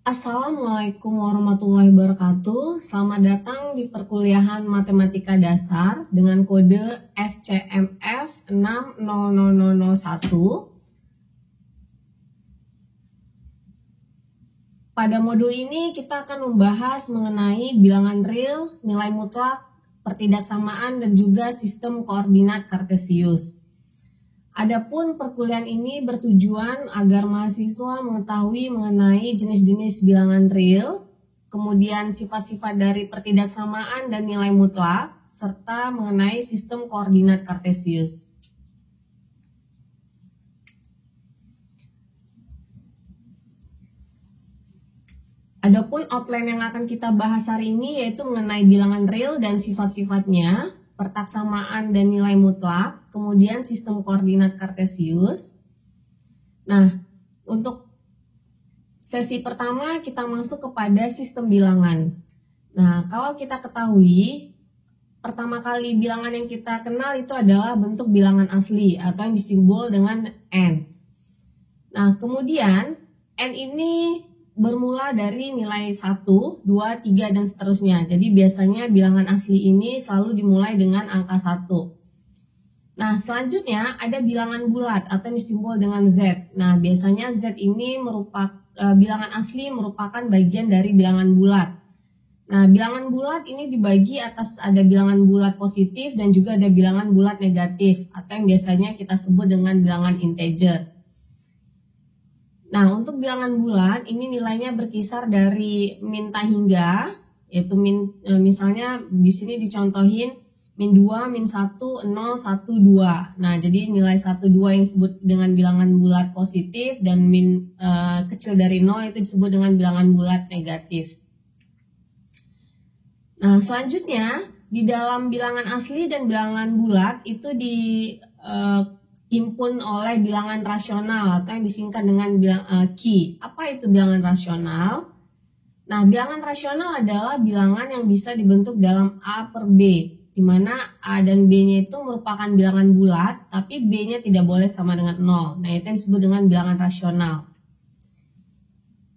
Assalamualaikum warahmatullahi wabarakatuh. Selamat datang di perkuliahan Matematika Dasar dengan kode SCMF 600001. Pada modul ini kita akan membahas mengenai bilangan real, nilai mutlak, pertidaksamaan, dan juga sistem koordinat Kartesius. Adapun perkuliahan ini bertujuan agar mahasiswa mengetahui mengenai jenis-jenis bilangan real, kemudian sifat-sifat dari pertidaksamaan dan nilai mutlak, serta mengenai sistem koordinat Kartesius. Adapun outline yang akan kita bahas hari ini yaitu mengenai bilangan real dan sifat-sifatnya, pertaksamaan dan nilai mutlak, kemudian sistem koordinat Kartesius. Nah, untuk sesi pertama kita masuk kepada sistem bilangan. Nah, kalau kita ketahui, pertama kali bilangan yang kita kenal itu adalah bentuk bilangan asli atau yang disimbol dengan N. Nah, kemudian N ini bermula dari nilai 1, 2, 3, dan seterusnya. Jadi biasanya bilangan asli ini selalu dimulai dengan angka 1. Nah, selanjutnya ada bilangan bulat atau yang disimbol dengan Z. Nah, biasanya Z ini merupakan bilangan asli merupakan bagian dari bilangan bulat. Nah, bilangan bulat ini dibagi atas ada bilangan bulat positif dan juga ada bilangan bulat negatif atau yang biasanya kita sebut dengan bilangan integer. Nah, untuk bilangan bulat ini nilainya berkisar dari min hingga, yaitu misalnya di sini dicontohin min 2, min 1, 0, 1, 2. Nah, jadi nilai 1, 2 yang disebut dengan bilangan bulat positif dan min kecil dari 0 itu disebut dengan bilangan bulat negatif. Nah, selanjutnya di dalam bilangan asli dan bilangan bulat itu dihimpun oleh bilangan rasional atau yang disingkat dengan Q. Apa itu bilangan rasional? Nah, bilangan rasional adalah bilangan yang bisa dibentuk dalam A per B, di mana A dan B-nya itu merupakan bilangan bulat, tapi B-nya tidak boleh sama dengan 0. Nah, itu yang disebut dengan bilangan rasional.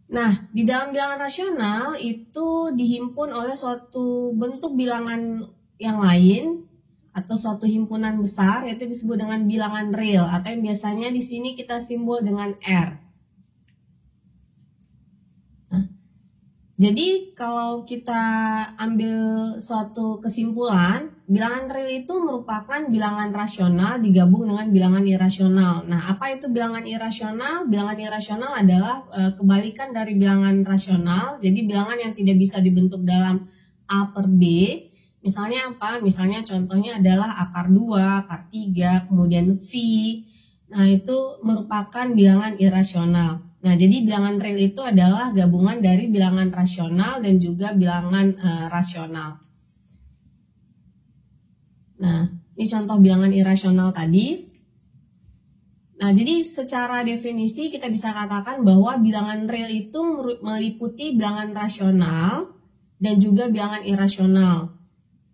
Nah, di dalam bilangan rasional itu dihimpun oleh suatu bentuk bilangan yang lain atau suatu himpunan besar, yaitu disebut dengan bilangan real atau yang biasanya di sini kita simbol dengan R. Nah, jadi kalau kita ambil suatu kesimpulan, bilangan real itu merupakan bilangan rasional digabung dengan bilangan irasional. Nah, apa itu bilangan irasional? Bilangan irasional adalah kebalikan dari bilangan rasional. Jadi bilangan yang tidak bisa dibentuk dalam A per B. Misalnya apa? Misalnya contohnya adalah akar 2, akar 3, kemudian V. Nah, itu merupakan bilangan irasional. Nah, jadi bilangan real itu adalah gabungan dari bilangan rasional dan juga bilangan rasional. Nah, ini contoh bilangan irasional tadi. Nah, jadi secara definisi kita bisa katakan bahwa bilangan real itu meliputi bilangan rasional dan juga bilangan irasional.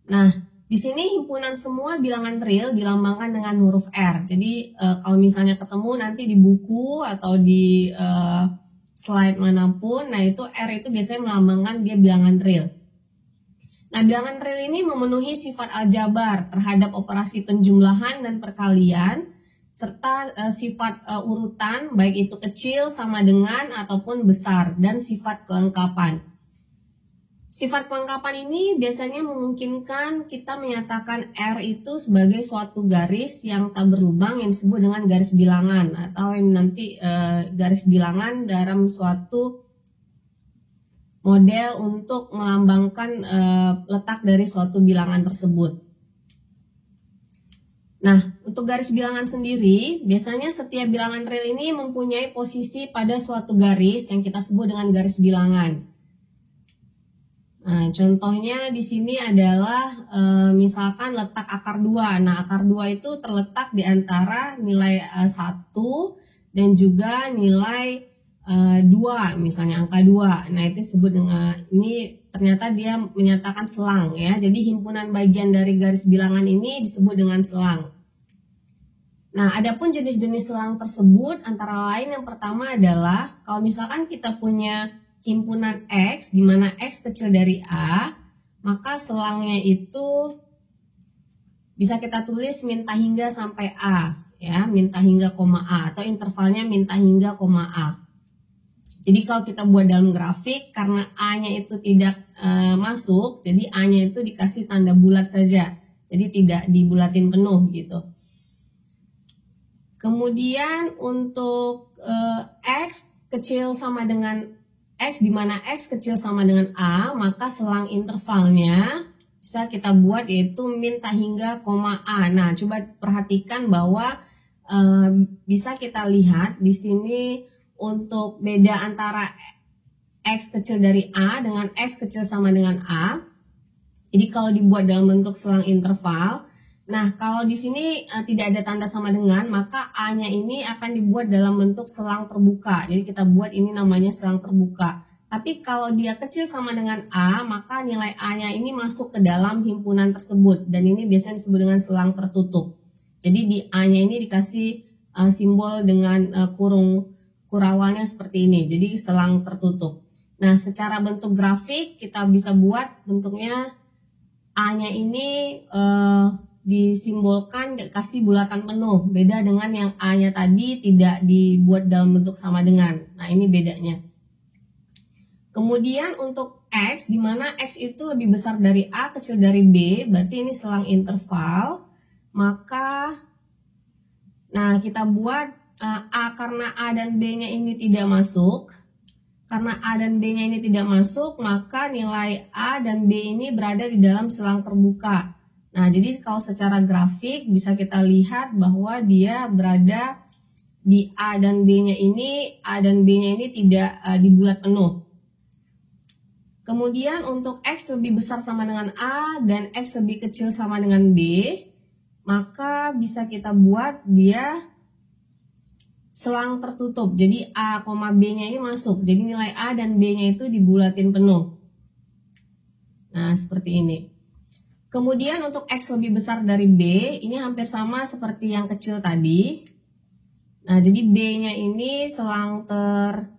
Nah, di sini himpunan semua bilangan real dilambangkan dengan huruf R. Jadi kalau misalnya ketemu nanti di buku atau di slide manapun, nah itu R itu biasanya melambangkan dia bilangan real. Nah, bilangan real ini memenuhi sifat aljabar terhadap operasi penjumlahan dan perkalian, serta sifat urutan baik itu kecil sama dengan ataupun besar, dan sifat kelengkapan. Sifat kelengkapan ini biasanya memungkinkan kita menyatakan R itu sebagai suatu garis yang tak berlubang yang disebut dengan garis bilangan atau yang nanti garis bilangan dalam suatu model untuk melambangkan letak dari suatu bilangan tersebut. Nah, untuk garis bilangan sendiri, biasanya setiap bilangan real ini mempunyai posisi pada suatu garis yang kita sebut dengan garis bilangan. Nah, contohnya di sini adalah misalkan letak akar 2. Nah, akar 2 itu terletak di antara nilai 1 dan juga nilai 2, misalnya angka 2. Nah, itu disebut dengan, ini ternyata dia menyatakan selang ya. Jadi himpunan bagian dari garis bilangan ini disebut dengan selang. Nah, adapun jenis-jenis selang tersebut antara lain yang pertama adalah kalau misalkan kita punya himpunan X, di mana X kecil dari A, maka selangnya itu bisa kita tulis minta hingga sampai A, ya, minta hingga koma A, atau intervalnya minta hingga koma A. Jadi kalau kita buat dalam grafik, karena A-nya itu tidak masuk, jadi A-nya itu dikasih tanda bulat saja, jadi tidak dibulatin penuh gitu. Kemudian untuk X kecil sama dengan X, di mana X kecil sama dengan A, maka selang intervalnya bisa kita buat yaitu minta hingga koma A. Nah, coba perhatikan bahwa bisa kita lihat di sini untuk beda antara X kecil dari A dengan X kecil sama dengan A. Jadi kalau dibuat dalam bentuk selang interval, nah kalau di sini tidak ada tanda sama dengan, maka A-nya ini akan dibuat dalam bentuk selang terbuka. Jadi kita buat ini namanya selang terbuka. Tapi kalau dia kecil sama dengan A, maka nilai A-nya ini masuk ke dalam himpunan tersebut. Dan ini biasanya disebut dengan selang tertutup. Jadi di A-nya ini dikasih simbol dengan kurung kurawalnya seperti ini, jadi selang tertutup. Nah, secara bentuk grafik kita bisa buat bentuknya A-nya ini disimbolkan kasih bulatan penuh, beda dengan yang A-nya tadi tidak dibuat dalam bentuk sama dengan. Nah, ini bedanya. Kemudian untuk X, di mana X itu lebih besar dari A, kecil dari B, berarti ini selang interval. Maka, nah kita buat A, karena A dan B-nya ini tidak masuk. Karena A dan B-nya ini tidak masuk, maka nilai A dan B ini berada di dalam selang terbuka. Nah, jadi kalau secara grafik bisa kita lihat bahwa dia berada di A dan B-nya ini, A dan B-nya ini tidak dibulat penuh. Kemudian untuk X lebih besar sama dengan A dan X lebih kecil sama dengan B, maka bisa kita buat dia selang tertutup. Jadi A, B-nya ini masuk. Jadi nilai A dan B-nya itu dibulatin penuh. Nah, seperti ini. Kemudian untuk X lebih besar dari B, ini hampir sama seperti yang kecil tadi. Nah, jadi B-nya ini selang terbuka,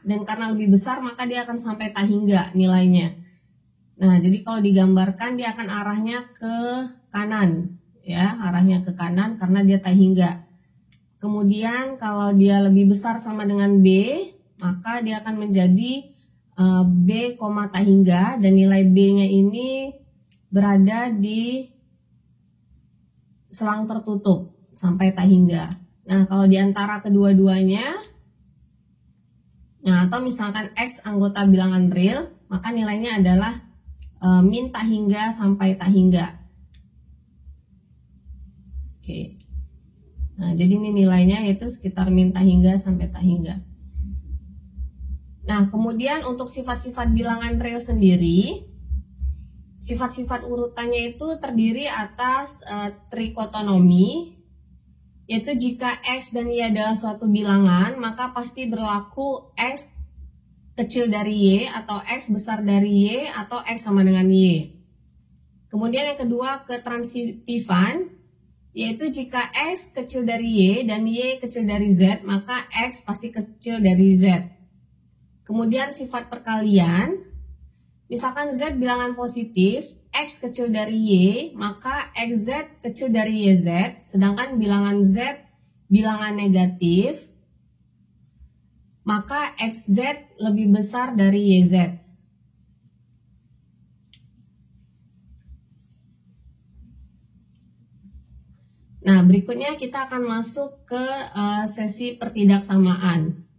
dan karena lebih besar maka dia akan sampai tak hingga nilainya. Nah, jadi kalau digambarkan dia akan arahnya ke kanan, ya, arahnya ke kanan karena dia tak hingga. Kemudian kalau dia lebih besar sama dengan B, maka dia akan menjadi B, tak hingga, dan nilai B-nya ini berada di selang tertutup sampai tak hingga. Nah, kalau di antara kedua-duanya, nah atau misalkan X anggota bilangan real, maka nilainya adalah min tak hingga sampai tak hingga. Oke. Nah, jadi ini nilainya yaitu sekitar min tak hingga sampai tak hingga. Nah, kemudian untuk sifat-sifat bilangan real sendiri, sifat-sifat urutannya itu terdiri atas trikotonomi, yaitu jika X dan Y adalah suatu bilangan, maka pasti berlaku X kecil dari Y atau X besar dari Y atau X sama dengan Y. Kemudian yang kedua, ketransitifan, yaitu jika X kecil dari Y dan Y kecil dari Z, maka X pasti kecil dari Z. Kemudian sifat perkalian, misalkan Z bilangan positif, X kecil dari Y, maka XZ kecil dari YZ, sedangkan bilangan Z bilangan negatif, maka XZ lebih besar dari YZ. Nah, berikutnya kita akan masuk ke sesi pertidaksamaan.